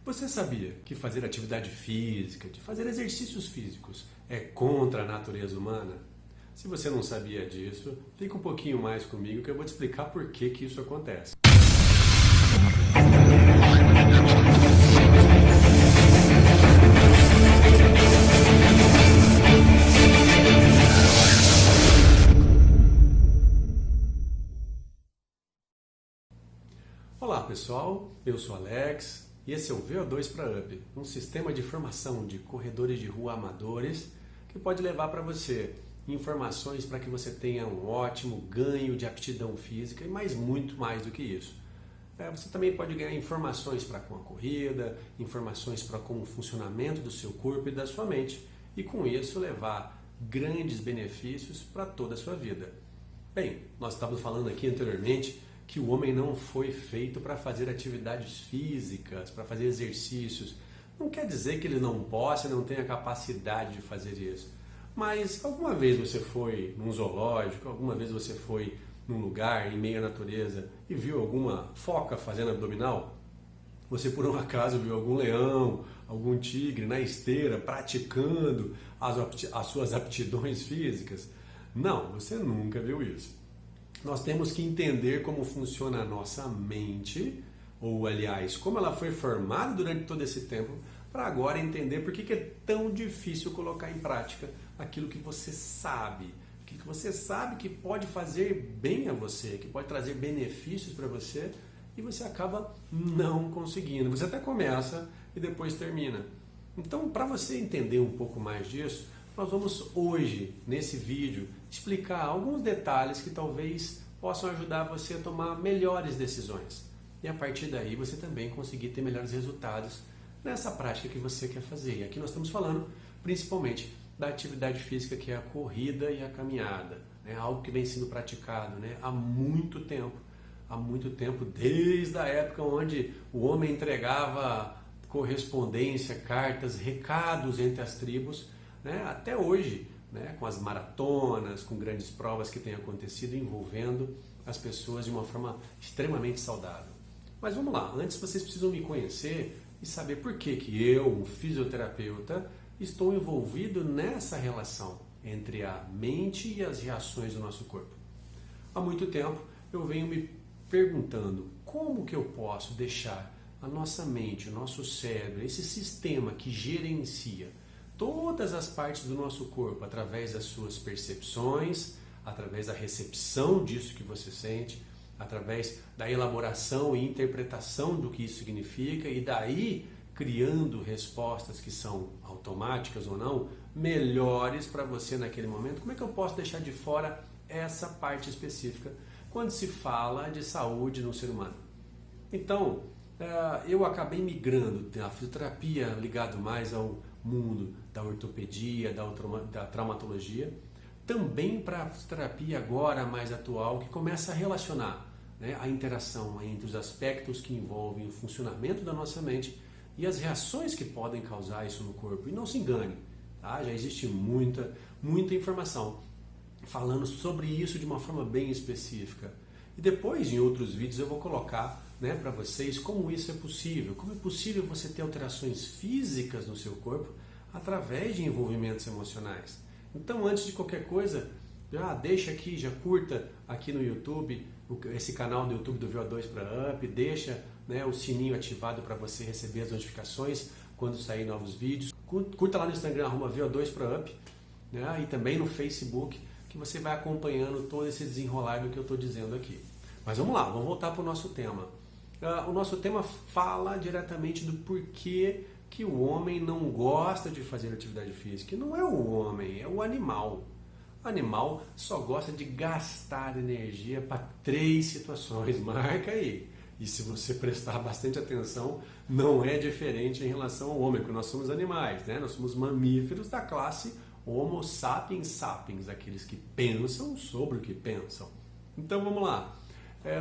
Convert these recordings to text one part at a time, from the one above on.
Você sabia que fazer atividade física, de fazer exercícios físicos, é contra a natureza humana? Se você não sabia disso, fica um pouquinho mais comigo que eu vou te explicar por que isso acontece. Olá pessoal, eu sou Alex e esse é o VO2 para Up, um sistema de formação de corredores de rua amadores que pode levar para você informações para que você tenha um ótimo ganho de aptidão física e muito mais do que isso. Você também pode ganhar informações para com a corrida, informações para com o funcionamento do seu corpo e da sua mente e com isso levar grandes benefícios para toda a sua vida. Bem, nós estávamos falando aqui anteriormente que o homem não foi feito para fazer atividades físicas, para fazer exercícios. Não quer dizer que ele não possa, não tenha capacidade de fazer isso. Mas alguma vez você foi num zoológico, alguma vez você foi num lugar em meio à natureza e viu alguma foca fazendo abdominal? Você por um acaso viu algum leão, algum tigre na esteira praticando as suas aptidões físicas? Não, você nunca viu isso. Nós temos que entender como funciona a nossa mente, ou aliás, como ela foi formada durante todo esse tempo, para agora entender por que é tão difícil colocar em prática aquilo que você sabe. Aquilo que você sabe que pode fazer bem a você, que pode trazer benefícios para você, e você acaba não conseguindo. Você até começa e depois termina. Então, para você entender um pouco mais disso, nós vamos hoje, nesse vídeo, explicar alguns detalhes que talvez possam ajudar você a tomar melhores decisões. E a partir daí você também conseguir ter melhores resultados nessa prática que você quer fazer. E aqui nós estamos falando principalmente da atividade física que é a corrida e a caminhada. Algo que vem sendo praticado há muito tempo. Há muito tempo, desde a época onde o homem entregava correspondência, cartas, recados entre as tribos, até hoje, com as maratonas, com grandes provas que têm acontecido envolvendo as pessoas de uma forma extremamente saudável. Mas vamos lá, antes vocês precisam me conhecer e saber por que eu, um fisioterapeuta, estou envolvido nessa relação entre a mente e as reações do nosso corpo. Há muito tempo eu venho me perguntando como que eu posso deixar a nossa mente, o nosso cérebro, esse sistema que gerencia todas as partes do nosso corpo, através das suas percepções, através da recepção disso que você sente, através da elaboração e interpretação do que isso significa e daí criando respostas que são automáticas ou não, melhores para você naquele momento. Como é que eu posso deixar de fora essa parte específica quando se fala de saúde no ser humano? Então, eu acabei migrando da fisioterapia ligado mais ao mundo da ortopedia, da traumatologia, também para a fisioterapia agora mais atual, que começa a relacionar a interação entre os aspectos que envolvem o funcionamento da nossa mente e as reações que podem causar isso no corpo. E não se engane, tá? Já existe muita informação falando sobre isso de uma forma bem específica. E depois, em outros vídeos, eu vou colocar para vocês como isso é possível. Como é possível você ter alterações físicas no seu corpo através de envolvimentos emocionais. Então, antes de qualquer coisa, já deixa aqui, já curta aqui no YouTube, esse canal do YouTube do VO2 para Up, deixa o sininho ativado para você receber as notificações quando sair novos vídeos. Curta lá no Instagram, @VO2 para Up, e também no Facebook, que você vai acompanhando todo esse desenrolar do que eu estou dizendo aqui. Mas vamos lá, vamos voltar para o nosso tema. O nosso tema fala diretamente do porquê que o homem não gosta de fazer atividade física. E não é o homem, é o animal. O animal só gosta de gastar energia para 3 situações. Marca aí. E se você prestar bastante atenção, não é diferente em relação ao homem, porque nós somos animais, Nós somos mamíferos da classe Homo sapiens sapiens, aqueles que pensam sobre o que pensam. Então vamos lá.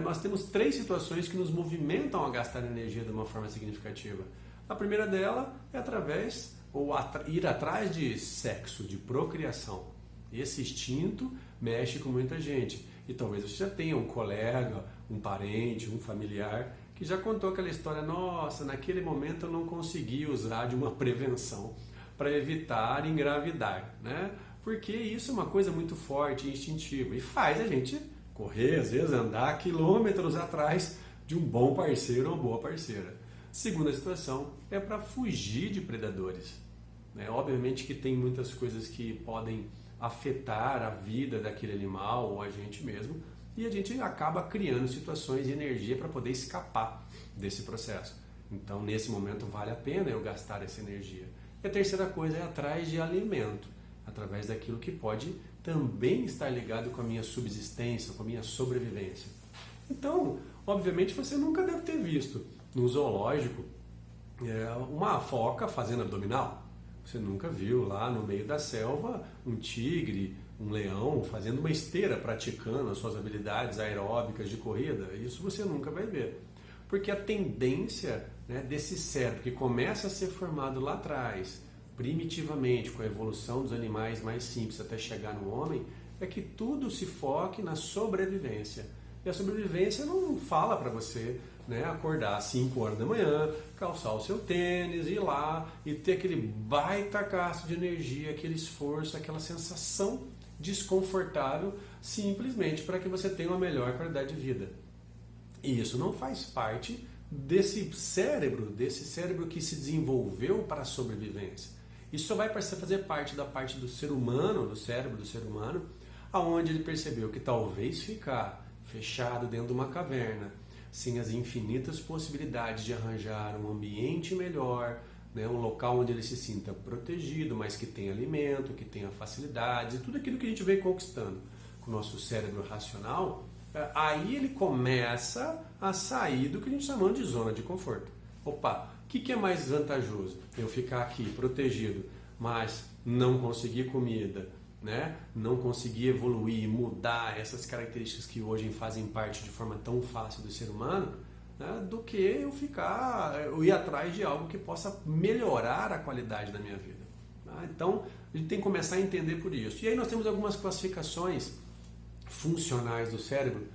Nós temos 3 situações que nos movimentam a gastar energia de uma forma significativa. A primeira dela é através, ou ir atrás de sexo, de procriação. Esse instinto mexe com muita gente. E talvez você já tenha um colega, um parente, um familiar que que já contou aquela história, nossa, naquele momento eu não consegui usar de uma prevenção para evitar engravidar, né? Porque isso é uma coisa muito forte e instintiva e faz a gente correr, às vezes andar quilômetros atrás de um bom parceiro ou boa parceira. Segunda situação é para fugir de predadores, né? Obviamente que tem muitas coisas que podem afetar a vida daquele animal ou a gente mesmo, e a gente acaba criando situações de energia para poder escapar desse processo. Então, nesse momento, vale a pena eu gastar essa energia. E a terceira coisa é atrás de alimento, através daquilo que pode também estar ligado com a minha subsistência, com a minha sobrevivência. Então, obviamente, você nunca deve ter visto no zoológico uma foca fazendo abdominal. Você nunca viu lá no meio da selva um tigre, um leão fazendo uma esteira, praticando as suas habilidades aeróbicas de corrida. Isso você nunca vai ver. Porque a tendência, né, desse cérebro que começa a ser formado lá atrás, primitivamente, com a evolução dos animais mais simples até chegar no homem, é que tudo se foque na sobrevivência. E a sobrevivência não fala para você, né, acordar às 5 horas da manhã, calçar o seu tênis, ir lá e ter aquele baita gasto de energia, aquele esforço, aquela sensação desconfortável, simplesmente para que você tenha uma melhor qualidade de vida. E isso não faz parte desse cérebro que se desenvolveu para a sobrevivência. Isso só vai fazer parte da parte do ser humano, do cérebro do ser humano, aonde ele percebeu que talvez ficar fechado dentro de uma caverna, sem as infinitas possibilidades de arranjar um ambiente melhor, né, um local onde ele se sinta protegido, mas que tenha alimento, que tenha facilidades, e tudo aquilo que a gente vem conquistando com o nosso cérebro racional, aí ele começa a sair do que a gente está chamando de zona de conforto. Opa, o que é mais vantajoso? Eu ficar aqui protegido, mas não conseguir comida, né? Não conseguir evoluir, mudar essas características que hoje fazem parte de forma tão fácil do ser humano, né? Do que eu ir atrás de algo que possa melhorar a qualidade da minha vida. Tá? Então, a gente tem que começar a entender por isso. E aí nós temos algumas classificações funcionais do cérebro,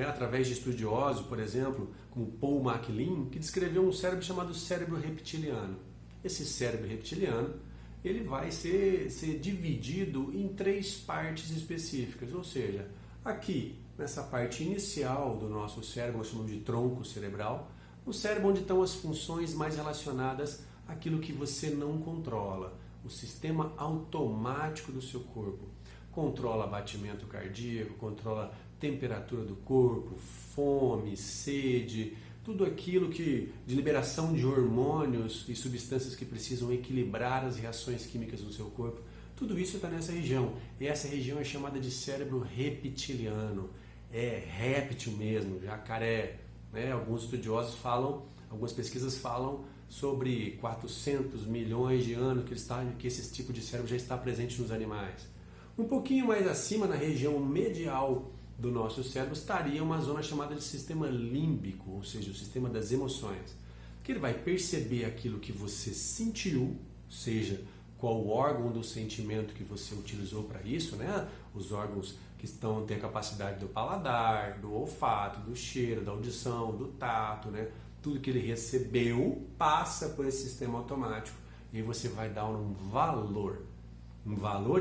através de estudiosos, por exemplo, como Paul MacLean, que descreveu um cérebro chamado cérebro reptiliano. Esse cérebro reptiliano, ele vai ser dividido em 3 partes específicas, ou seja, aqui, nessa parte inicial do nosso cérebro, nós chamamos de tronco cerebral, o cérebro onde estão as funções mais relacionadas àquilo que você não controla, o sistema automático do seu corpo. Controla batimento cardíaco, controla temperatura do corpo, fome, sede, tudo aquilo que de liberação de hormônios e substâncias que precisam equilibrar as reações químicas no seu corpo, tudo isso está nessa região. E essa região é chamada de cérebro reptiliano. É réptil mesmo, jacaré. Né? Alguns estudiosos falam, algumas pesquisas falam sobre 400 milhões de anos que esse tipo de cérebro já está presente nos animais. Um pouquinho mais acima, na região medial do nosso cérebro, estaria uma zona chamada de sistema límbico, ou seja, o sistema das emoções, que ele vai perceber aquilo que você sentiu, seja qual órgão do sentimento que você utilizou para isso, né? Os órgãos que têm a capacidade do paladar, do olfato, do cheiro, da audição, do tato, né? Tudo que ele recebeu passa por esse sistema automático e aí você vai dar um valor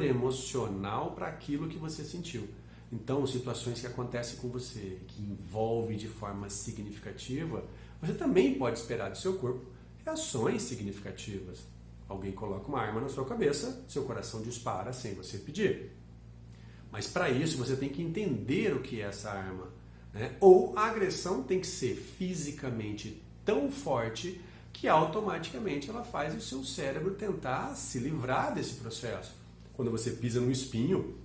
emocional para aquilo que você sentiu. Então, situações que acontecem com você, que envolvem de forma significativa, você também pode esperar do seu corpo reações significativas. Alguém coloca uma arma na sua cabeça, seu coração dispara sem você pedir. Mas para isso você tem que entender o que é essa arma. Né? Ou a agressão tem que ser fisicamente tão forte que automaticamente ela faz o seu cérebro tentar se livrar desse processo. Quando você pisa num espinho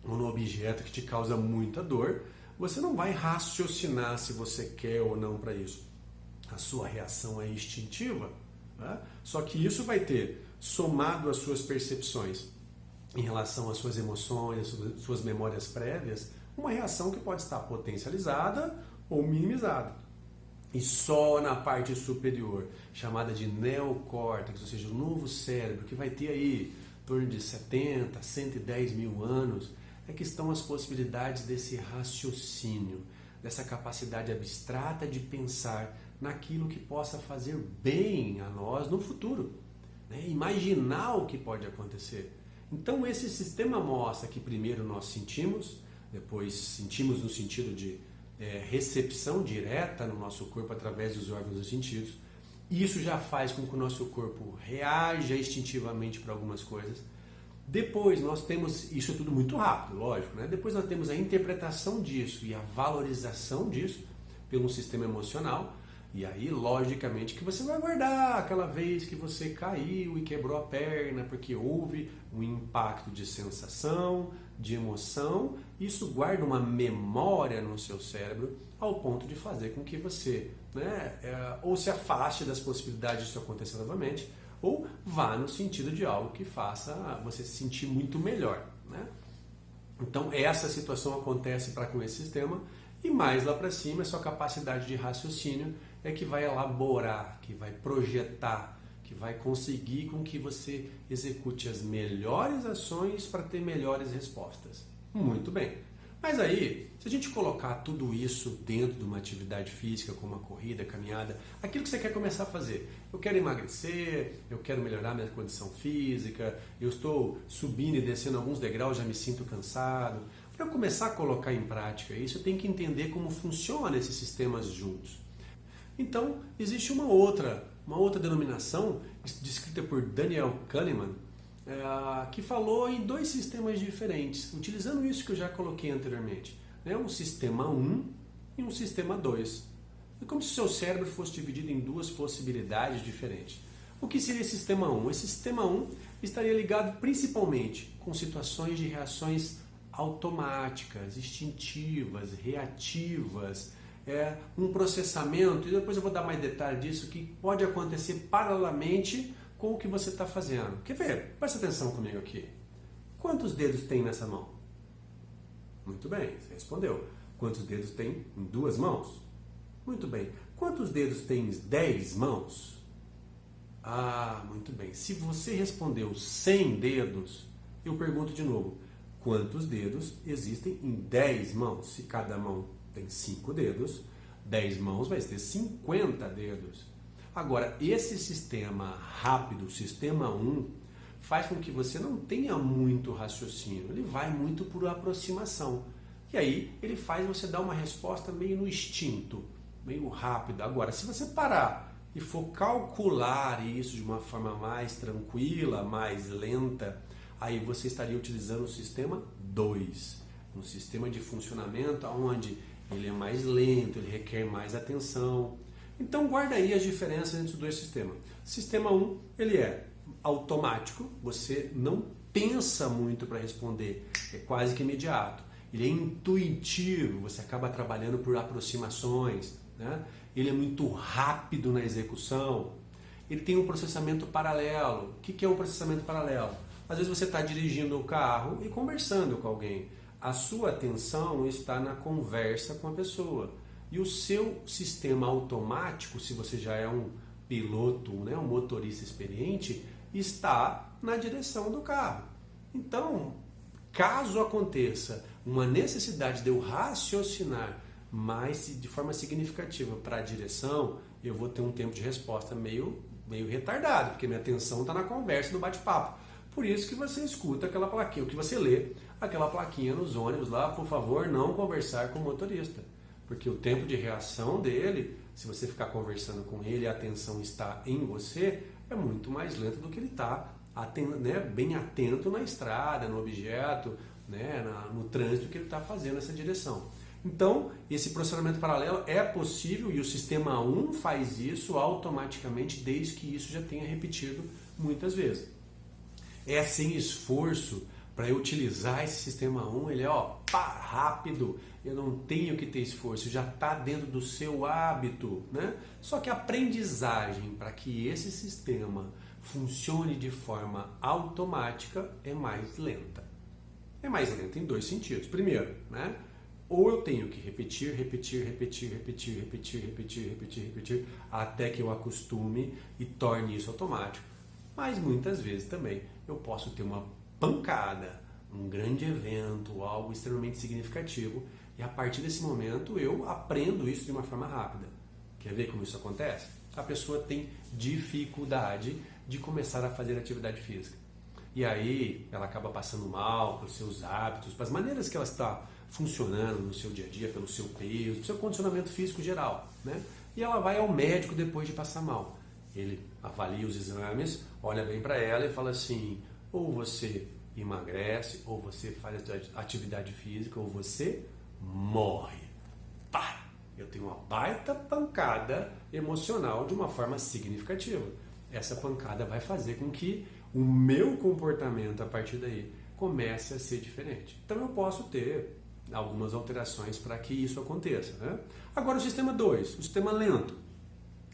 ou num objeto que te causa muita dor, você não vai raciocinar se você quer ou não para isso. A sua reação é instintiva. Né? Só que isso vai ter, somado às suas percepções em relação às suas emoções, às suas memórias prévias, uma reação que pode estar potencializada ou minimizada. E só na parte superior, chamada de neocórtex, ou seja, o novo cérebro, que vai ter aí em torno de 70, 110 mil anos, é que estão as possibilidades desse raciocínio, dessa capacidade abstrata de pensar naquilo que possa fazer bem a nós no futuro, né? Imaginar o que pode acontecer. Então esse sistema mostra que primeiro nós sentimos, depois sentimos no sentido de recepção direta no nosso corpo através dos órgãos dos sentidos. Isso já faz com que o nosso corpo reaja instintivamente para algumas coisas. Depois nós temos isso tudo muito rápido, lógico, né? Depois nós temos a interpretação disso e a valorização disso pelo sistema emocional. E aí, logicamente, que você vai guardar aquela vez que você caiu e quebrou a perna, porque houve um impacto de sensação, de emoção. Isso guarda uma memória no seu cérebro ao ponto de fazer com que você, né, ou se afaste das possibilidades disso acontecer novamente, ou vá no sentido de algo que faça você se sentir muito melhor, né? Então, essa situação acontece com esse sistema. E mais lá para cima, a sua capacidade de raciocínio é que vai elaborar, que vai projetar, que vai conseguir com que você execute as melhores ações para ter melhores respostas. Muito bem. Mas aí, se a gente colocar tudo isso dentro de uma atividade física, como uma corrida, caminhada, aquilo que você quer começar a fazer. Eu quero emagrecer, eu quero melhorar minha condição física, eu estou subindo e descendo alguns degraus, já me sinto cansado. Para eu começar a colocar em prática isso, eu tenho que entender como funcionam esses sistemas juntos. Então, existe uma outra denominação, descrita por Daniel Kahneman, que falou em dois sistemas diferentes, utilizando isso que eu já coloquei anteriormente, né? Um sistema 1 e um sistema 2. É como se o seu cérebro fosse dividido em duas possibilidades diferentes. O que seria esse sistema 1? Esse sistema 1 estaria ligado principalmente com situações de reações automáticas, instintivas, reativas, um processamento, e depois eu vou dar mais detalhe disso, que pode acontecer paralelamente com o que você está fazendo. Quer ver? Presta atenção comigo aqui. Quantos dedos tem nessa mão? Muito bem, você respondeu. Quantos dedos tem em 2 mãos? Muito bem. Quantos dedos tem em 10 mãos? Ah, muito bem. Se você respondeu 100 dedos, eu pergunto de novo. Quantos dedos existem em 10 mãos? Se cada mão tem 5 dedos, 10 mãos vai ter 50 dedos. Agora, esse sistema rápido, o sistema 1, faz com que você não tenha muito raciocínio. Ele vai muito por aproximação. E aí, ele faz você dar uma resposta meio no instinto, meio rápida. Agora, se você parar e for calcular isso de uma forma mais tranquila, mais lenta, aí você estaria utilizando o sistema 2, um sistema de funcionamento onde ele é mais lento, ele requer mais atenção. Então guarda aí as diferenças entre os dois sistemas. Sistema 1, ele é automático, você não pensa muito para responder, é quase que imediato. Ele é intuitivo, você acaba trabalhando por aproximações, né? Ele é muito rápido na execução. Ele tem um processamento paralelo. O que é um processamento paralelo? Às vezes você está dirigindo o carro e conversando com alguém. A sua atenção está na conversa com a pessoa. E o seu sistema automático, se você já é um piloto, né, um motorista experiente, está na direção do carro. Então, caso aconteça uma necessidade de eu raciocinar mais de forma significativa para a direção, eu vou ter um tempo de resposta meio retardado, porque minha atenção está na conversa, no bate-papo. Por isso que você escuta aquela plaquinha, o que você lê, aquela plaquinha nos ônibus lá, por favor, não conversar com o motorista. Porque o tempo de reação dele, se você ficar conversando com ele e a atenção está em você, é muito mais lento do que ele está bem atento na estrada, no objeto, né, no trânsito que ele está fazendo essa direção. Então, esse processamento paralelo é possível e o sistema 1 faz isso automaticamente desde que isso já tenha repetido muitas vezes. É sem esforço para eu utilizar esse sistema 1, ele é rápido, eu não tenho que ter esforço, já está dentro do seu hábito, né? Só que a aprendizagem para que esse sistema funcione de forma automática é mais lenta. É mais lenta em dois sentidos. Primeiro, né? Ou eu tenho que repetir, até que eu acostume e torne isso automático. Mas muitas vezes também eu posso ter uma pancada, um grande evento, algo extremamente significativo, e a partir desse momento eu aprendo isso de uma forma rápida. Quer ver como isso acontece? A pessoa tem dificuldade de começar a fazer atividade física. E aí ela acaba passando mal pelos seus hábitos, pelas maneiras que ela está funcionando no seu dia a dia, pelo seu peso, pelo seu condicionamento físico geral, né? E ela vai ao médico depois de passar mal. Ele avalia os exames, olha bem para ela e fala assim: ou você emagrece, ou você faz atividade física, ou você morre. Pá! Eu tenho uma baita pancada emocional de uma forma significativa. Essa pancada vai fazer com que o meu comportamento a partir daí comece a ser diferente. Então eu posso ter algumas alterações para que isso aconteça, né? Agora o sistema 2, o sistema lento,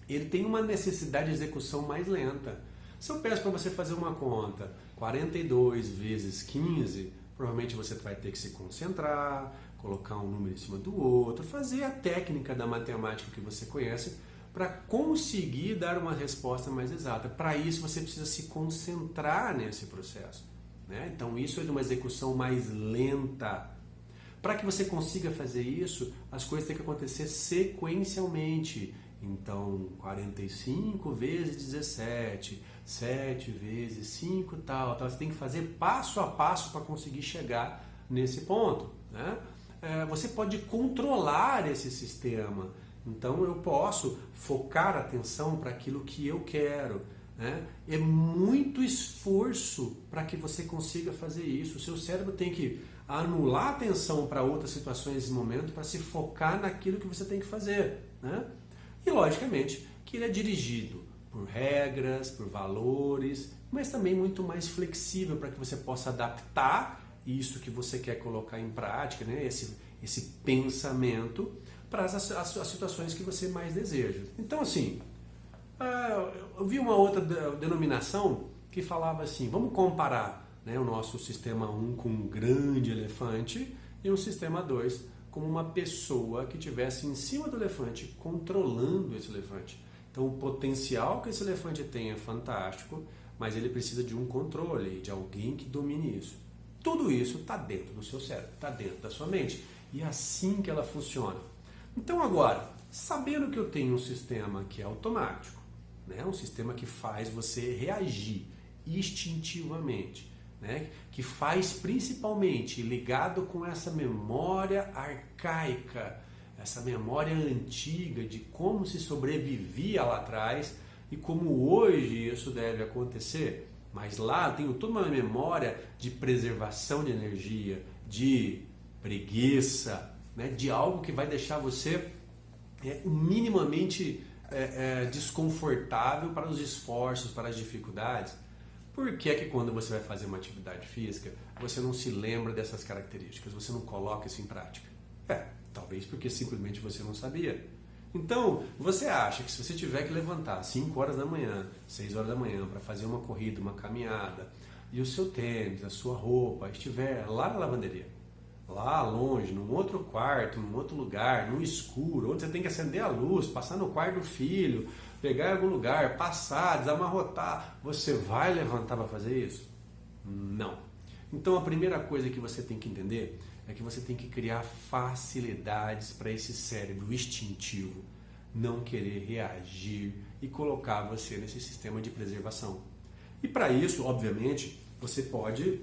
ele tem uma necessidade de execução mais lenta. Se eu peço para você fazer uma conta 42 vezes 15, provavelmente você vai ter que se concentrar, colocar um número em cima do outro, fazer a técnica da matemática que você conhece para conseguir dar uma resposta mais exata. Para isso você precisa se concentrar nesse processo, né? Então isso é de uma execução mais lenta. Para que você consiga fazer isso, as coisas têm que acontecer sequencialmente. Então, 45 vezes 17, 7 vezes 5, tal. Então, você tem que fazer passo a passo para conseguir chegar nesse ponto, né? Você pode controlar esse sistema. Então, eu posso focar a atenção para aquilo que eu quero, né? É muito esforço para que você consiga fazer isso. O seu cérebro tem que anular a atenção para outras situações nesse momento para se focar naquilo que você tem que fazer, né? E, logicamente, que ele é dirigido por regras, por valores, mas também muito mais flexível para que você possa adaptar isso que você quer colocar em prática, né? Esse pensamento para as situações que você mais deseja. Então, assim, eu vi uma outra denominação que falava assim: vamos comparar, né, o nosso sistema 1 com um grande elefante e o sistema 2 como uma pessoa que estivesse em cima do elefante, controlando esse elefante. Então o potencial que esse elefante tem é fantástico, mas ele precisa de um controle, de alguém que domine isso. Tudo isso está dentro do seu cérebro, está dentro da sua mente. E é assim que ela funciona. Então agora, sabendo que eu tenho um sistema que é automático, né, um sistema que faz você reagir instintivamente, né, que faz principalmente ligado com essa memória arcaica, essa memória antiga de como se sobrevivia lá atrás e como hoje isso deve acontecer. Mas lá eu tenho toda uma memória de preservação de energia, de preguiça, né, de algo que vai deixar você minimamente desconfortável para os esforços, para as dificuldades. Por que é que quando você vai fazer uma atividade física, você não se lembra dessas características, você não coloca isso em prática? Talvez porque simplesmente você não sabia. Então, você acha que se você tiver que levantar 5 horas da manhã, 6 horas da manhã para fazer uma corrida, uma caminhada, e o seu tênis, a sua roupa estiver lá na lavanderia, lá longe, num outro quarto, num outro lugar, no escuro, onde você tem que acender a luz, passar no quarto do filho, pegar em algum lugar, passar, desamarrotar, você vai levantar para fazer isso? Não. Então a primeira coisa que você tem que entender é que você tem que criar facilidades para esse cérebro instintivo não querer reagir e colocar você nesse sistema de preservação. E para isso, obviamente, você pode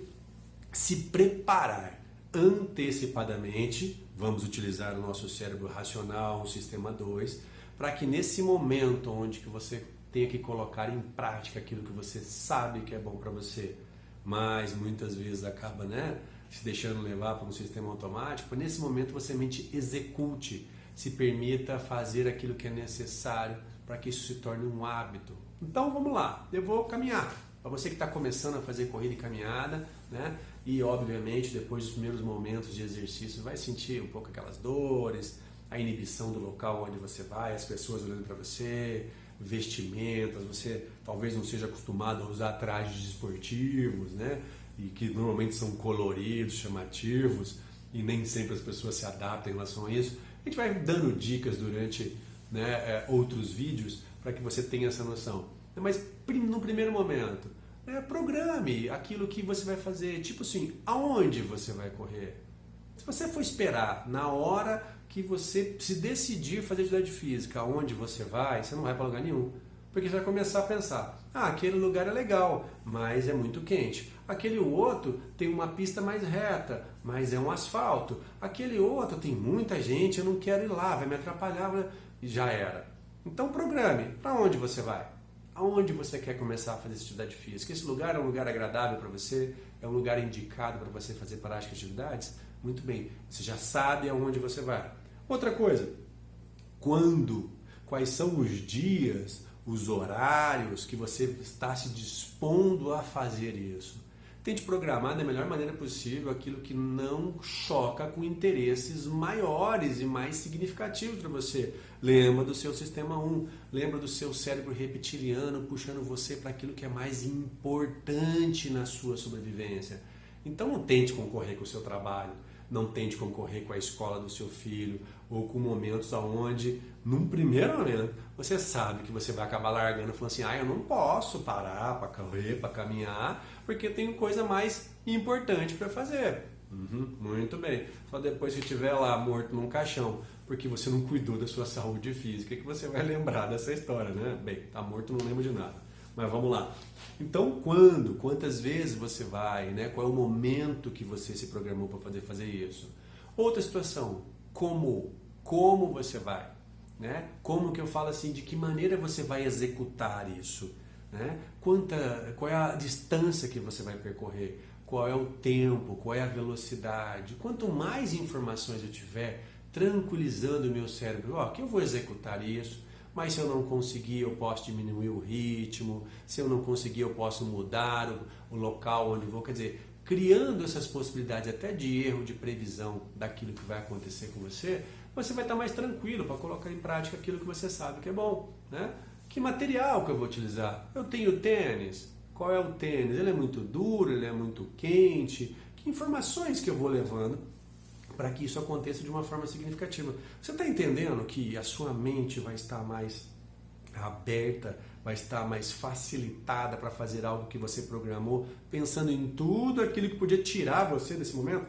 se preparar antecipadamente, vamos utilizar o nosso cérebro racional, o sistema 2, para que nesse momento onde que você tenha que colocar em prática aquilo que você sabe que é bom para você, mas muitas vezes acaba, né, se deixando levar para um sistema automático, nesse momento você mente execute, se permita fazer aquilo que é necessário para que isso se torne um hábito. Então vamos lá, eu vou caminhar. Para você que está começando a fazer corrida e caminhada, né, e obviamente depois dos primeiros momentos de exercício vai sentir um pouco aquelas dores, a inibição do local onde você vai, as pessoas olhando para você, vestimentas, você talvez não seja acostumado a usar trajes esportivos, né? E que normalmente são coloridos, chamativos, e nem sempre as pessoas se adaptam em relação a isso. A gente vai dando dicas durante, né, outros vídeos para que você tenha essa noção. Mas no primeiro momento, programe aquilo que você vai fazer, tipo assim, aonde você vai correr? Se você for esperar na hora que você se decidir fazer atividade física, onde você não vai para lugar nenhum. Porque você vai começar a pensar, aquele lugar é legal, mas é muito quente. Aquele outro tem uma pista mais reta, mas é um asfalto. Aquele outro tem muita gente, eu não quero ir lá, vai me atrapalhar, já era. Então programe, para onde você vai? Aonde você quer começar a fazer atividade física? Esse lugar é um lugar agradável para você? É um lugar indicado para você fazer prática de atividades? Muito bem, você já sabe aonde você vai. Outra coisa, quando? Quais são os dias, os horários que você está se dispondo a fazer isso? Tente programar da melhor maneira possível aquilo que não choca com interesses maiores e mais significativos para você. Lembra do seu sistema 1, lembra do seu cérebro reptiliano puxando você para aquilo que é mais importante na sua sobrevivência. Então não tente concorrer com o seu trabalho, não tente concorrer com a escola do seu filho ou com momentos onde, num primeiro momento, você sabe que você vai acabar largando e falando assim, eu não posso parar para correr, para caminhar, porque tenho coisa mais importante para fazer. Muito bem. Só depois que estiver lá morto num caixão, porque você não cuidou da sua saúde física, que você vai lembrar dessa história, né? Bem, tá morto, não lembro de nada. Mas vamos lá. Então, quando? Quantas vezes você vai? Né? Qual é o momento que você se programou para poder fazer isso? Outra situação, como? Como você vai? Né? Como que eu falo assim, de que maneira você vai executar isso? Né? Qual é a distância que você vai percorrer? Qual é o tempo? Qual é a velocidade? Quanto mais informações eu tiver, tranquilizando o meu cérebro, que eu vou executar isso, mas se eu não conseguir, eu posso diminuir o ritmo, se eu não conseguir, eu posso mudar o local onde vou, quer dizer, criando essas possibilidades até de erro, de previsão daquilo que vai acontecer com você, você vai estar mais tranquilo para colocar em prática aquilo que você sabe que é bom, né? Que material que eu vou utilizar? Eu tenho tênis. Qual é o tênis? Ele é muito duro, ele é muito quente? Que informações que eu vou levando para que isso aconteça de uma forma significativa? Você está entendendo que a sua mente vai estar mais aberta, vai estar mais facilitada para fazer algo que você programou, pensando em tudo aquilo que podia tirar você desse momento?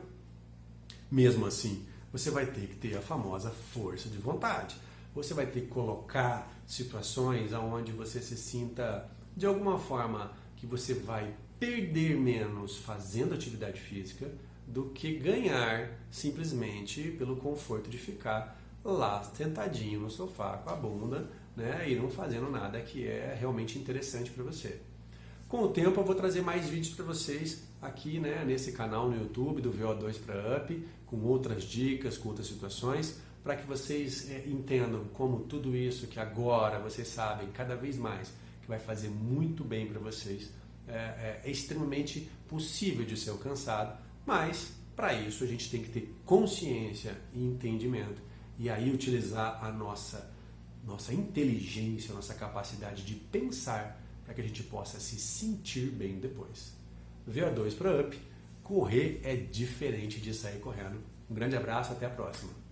Mesmo assim, você vai ter que ter a famosa força de vontade. Você vai ter que colocar situações onde você se sinta, de alguma forma, que você vai perder menos fazendo atividade física do que ganhar simplesmente pelo conforto de ficar lá sentadinho no sofá com a bunda, né, e não fazendo nada que é realmente interessante para você. Com o tempo eu vou trazer mais vídeos para vocês aqui, né, nesse canal no YouTube do VO2 para Up, com outras dicas, com outras situações, para que vocês entendam como tudo isso que agora vocês sabem cada vez mais que vai fazer muito bem para vocês é extremamente possível de ser alcançado, mas para isso a gente tem que ter consciência e entendimento e aí utilizar a nossa inteligência, a nossa capacidade de pensar para que a gente possa se sentir bem depois. VO2 para Up, correr é diferente de sair correndo. Um grande abraço, até a próxima.